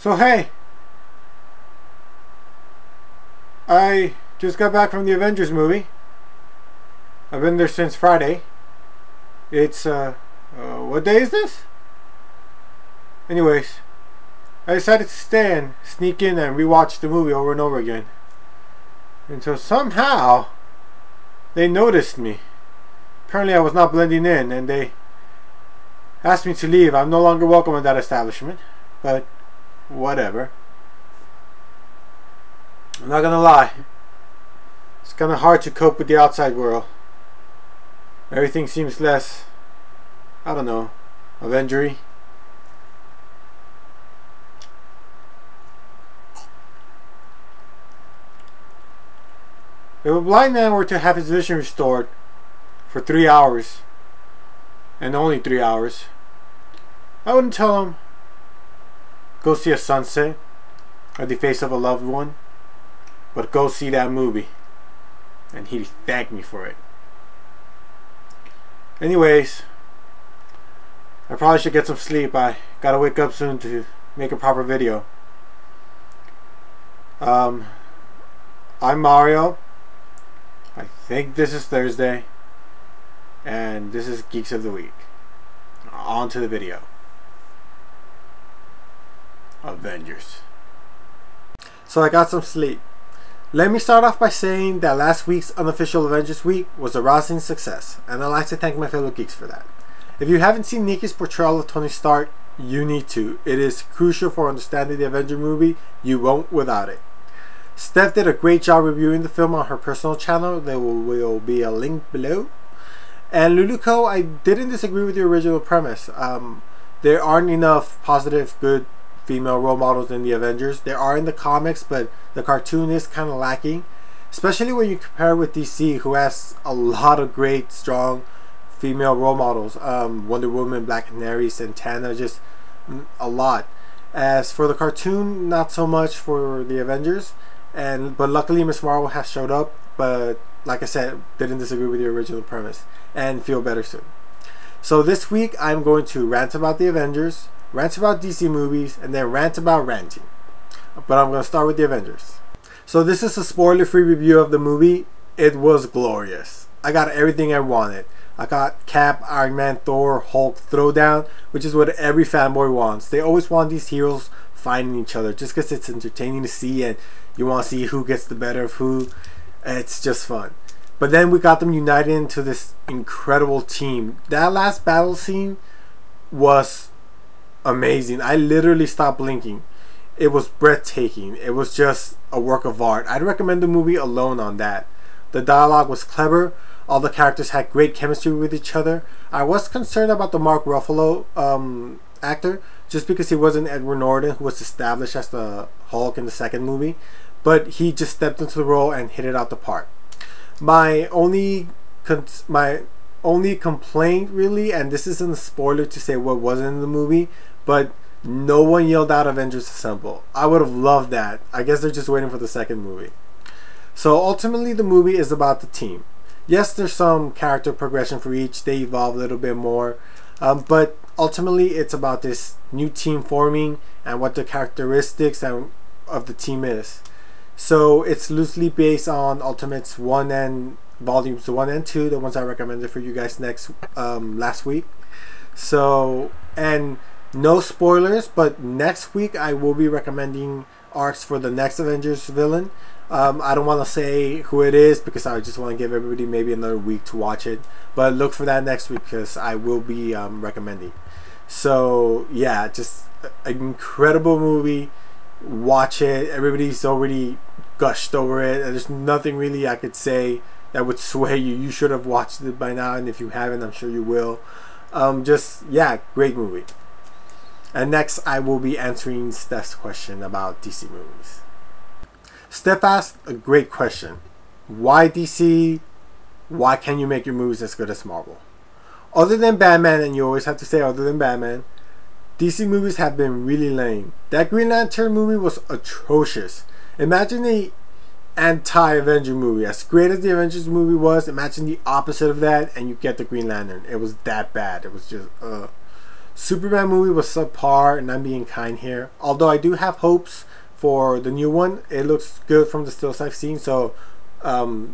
So hey, I just got back from the Avengers movie. I've been there since Friday. It's what day is this? Anyways, I decided to stay and sneak in and rewatch the movie over and over again. And so somehow they noticed me. Apparently I was not blending in and they asked me to leave. I'm no longer welcome in that establishment, but whatever. I'm not gonna lie, it's kind of hard to cope with the outside world. Everything seems less, I don't know, Avenger-y. If a blind man were to have his vision restored for 3 hours, and only 3 hours, I wouldn't tell him, go see a sunset or the face of a loved one, but go see that movie. And he'd thank me for it. Anyways, I probably should get some sleep. I gotta wake up soon to make a proper video. I'm Mario. I think this is Thursday. And this is Geeks of the Week. On to the video. Avengers. So I got some sleep. Let me start off by saying that last week's unofficial Avengers week was a rousing success, and I'd like to thank my fellow geeks for that. If you haven't seen Nikki's portrayal of Tony Stark, you need to. It is crucial for understanding the Avenger movie. You won't without it. Steph did a great job reviewing the film on her personal channel. There will be a link below. And Luluco, I didn't disagree with the original premise. There aren't enough positive, good female role models in the Avengers. There are in the comics, but the cartoon is kind of lacking, especially when you compare with DC, who has a lot of great, strong female role models. Wonder Woman, Black Canary, Santana, just a lot. As for the cartoon, not so much for the Avengers, but luckily Miss Marvel has showed up. But like I said, didn't disagree with the original premise and feel better soon. So this week I'm going to rant about the Avengers, rant about DC movies, and then rant about ranting. But I'm going to start with the Avengers. So this is a spoiler-free review of the movie. It was glorious. I got everything I wanted. I got Cap, Iron Man, Thor, Hulk, Throwdown, which is what every fanboy wants. They always want these heroes fighting each other just because it's entertaining to see and you want to see who gets the better of who. It's just fun. But then we got them united into this incredible team. That last battle scene was amazing. I literally stopped blinking. It was breathtaking. It was just a work of art. I'd recommend the movie alone on that. The dialogue was clever. All the characters had great chemistry with each other. I was concerned about the Mark Ruffalo actor, just because he wasn't Edward Norton, who was established as the Hulk in the second movie. But he just stepped into the role and hit it out the park. My only complaint, really, and this isn't a spoiler to say what wasn't in the movie, but no one yelled out Avengers Assemble. I would have loved that. I guess they're just waiting for the second movie. So ultimately the movie is about the team. Yes, there's some character progression for each. They evolve a little bit more. But ultimately it's about this new team forming and what the characteristics of the team is. So it's loosely based on Ultimates 1 and Volumes 1 and 2, the ones I recommended for you guys last week. So, and no spoilers, but next week I will be recommending arcs for the next Avengers villain. I don't want to say who it is because I just want to give everybody maybe another week to watch it. But look for that next week because I will be recommending. So yeah, just an incredible movie. Watch it. Everybody's already gushed over it, and there's nothing really I could say that would sway you. You should have watched it by now, and if you haven't, I'm sure you will. Yeah, great movie. And next I will be answering Steph's question about DC movies. Steph asked a great question. Why DC? Why can't you make your movies as good as Marvel? Other than Batman, and you always have to say other than Batman, DC movies have been really lame. That Green Lantern movie was atrocious. Imagine the anti-Avenger movie. As great as the Avengers movie was, imagine the opposite of that and you get the Green Lantern. It was that bad. It was just Superman movie was subpar, and I'm being kind here. Although I do have hopes for the new one. It looks good from the stills I've seen, so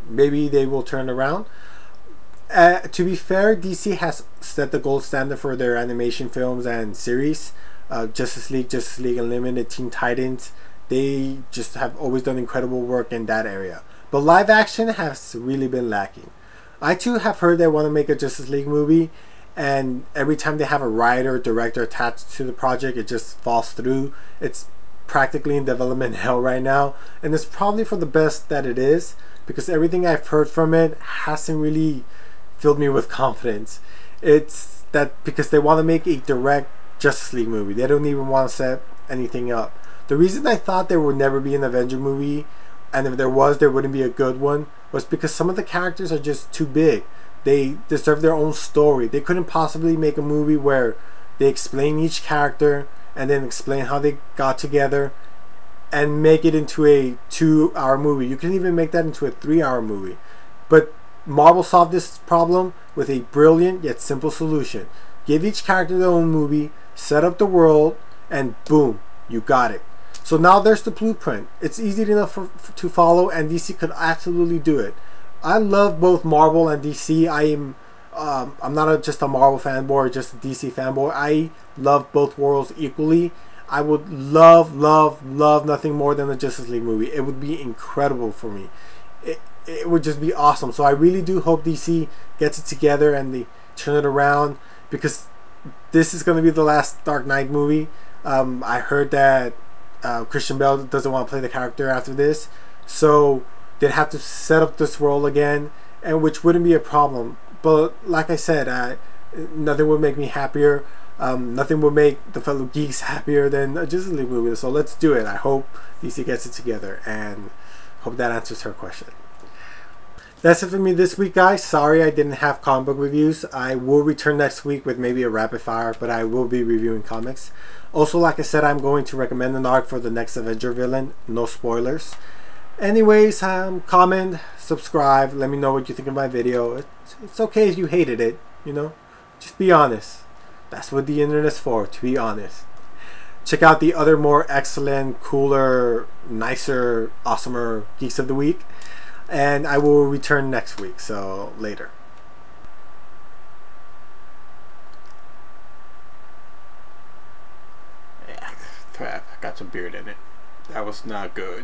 maybe they will turn around. To be fair, DC has set the gold standard for their animation films and series. Justice League Unlimited, Teen Titans. They just have always done incredible work in that area. But live action has really been lacking. I too have heard they want to make a Justice League movie, and every time they have a writer or director attached to the project, it just falls through. It's practically in development hell right now, and it's probably for the best that it is, because everything I've heard from it hasn't really filled me with confidence. It's that because they want to make a direct Justice League movie. They don't even want to set anything up. The reason I thought there would never be an Avenger movie, and if there was, there wouldn't be a good one, was because some of the characters are just too big. They deserve their own story. They couldn't possibly make a movie where they explain each character and then explain how they got together and make it into a 2-hour movie. You can even make that into a 3-hour movie. But Marvel solved this problem with a brilliant yet simple solution. Give each character their own movie, set up the world, and boom, you got it. So now there's the blueprint. It's easy enough to follow, and DC could absolutely do it. I love both Marvel and DC. I'm not just a Marvel fanboy or just a DC fanboy. I love both worlds equally. I would love nothing more than a Justice League movie. It would be incredible for me. It would just be awesome. So I really do hope DC gets it together and they turn it around, because this is going to be the last Dark Knight movie. I heard that Christian Bale doesn't want to play the character after this, so they'd have to set up this world again, and which wouldn't be a problem. But like I said, nothing would make me happier. Nothing would make the fellow geeks happier than a Justice League movie. So let's do it. I hope DC gets it together, and hope that answers her question. That's it for me this week, guys. Sorry I didn't have comic book reviews. I will return next week with maybe a rapid fire, but I will be reviewing comics. Also, like I said, I'm going to recommend an arc for the next Avenger villain. No spoilers. Anyways, comment, subscribe, let me know what you think of my video. It's okay if you hated it, you know. Just be honest. That's what the internet's for, to be honest. Check out the other more excellent, cooler, nicer, awesomer Geeks of the Week. And I will return next week, so later. Yeah, crap, got some beard in it. That was not good.